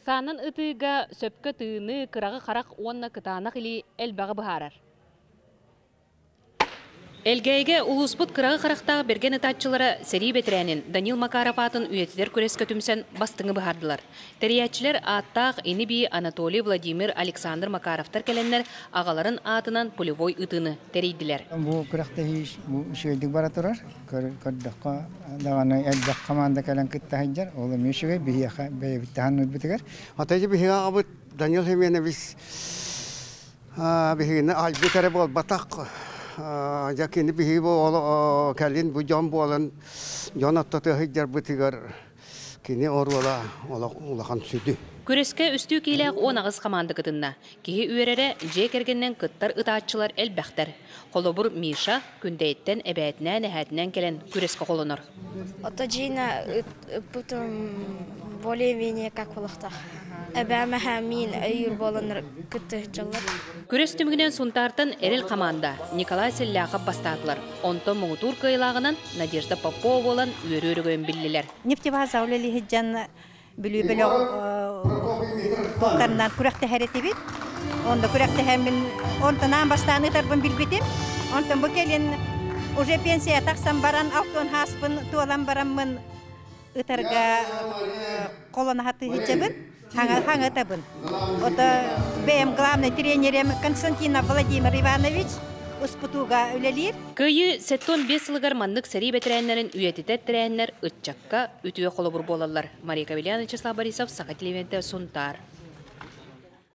Санын ытыга сөпкө тыыны кырагы қарақ онна кытанақ или элбағы бұхарар. Элгейге улуспут кырагы қарақтағы берген ытатчылары сери бетерәнин Данил Макаров атын үйетідер күрескі түмсен бастыңы бұхардылар. Тәриятчілер аттақ ені би Анатолий Владимир Александр Макаровтар келенлер ағаларын атынан полевой ытыны тәрейділер. Бұл күрәқті бұл шөйдік бара тұрар. Көрдіққа дағаны әлбәқ команда кәлін күтті хайджар. Олы мешіге бейбіттіған өтбітігер. Атайжы бейіға қабыт Данил Хеменович бейіні албетері бол батақ. Jakini bihi bo kalin bu jam bolan jonat to hijjar butigar kini orwala olakan südü. Күреске үстүү кейләк 10 ағыз команда кытынна. Кихи үйерері же кергеннен кыттар ытаатчылар элбәхтер. Қолобур Миша күндейттен әбәтінен әхәтінен келен күреске қолыныр. Ота жина более-менее как болықта. Әбәмі әмин өйір болыныр күтті жылыр. Күрес түмігінен сұнтартын әрел команда Николай Селляқып бастатылар. Онтон мұңытур кайлағынан Надежда Попова болан үйер-өрігін білілер. Нефтебаза олелі хеджан білі-білі тоқтарынан күрәқті әрет ебет. Онда күрәқті әмін онтынан бастаны тарбын білбетім. Онтан бұл келін уже пенсия тақсам баран алтын хаспын туалан барамын ұтарға қоланы хаты хеджабын. Хаңа табын. Ота бәйім главный тренерем Константина Владимир Иванович успутуга үлелер. Көйі сеттон 5 сылығар маннық сәрі бәтірәнлерін үйететет тірәнлер үтчакка үтіге қолы бұр болалар. Мария Кавельяна, Числав Борисов, Сақа телевенті Сунтар.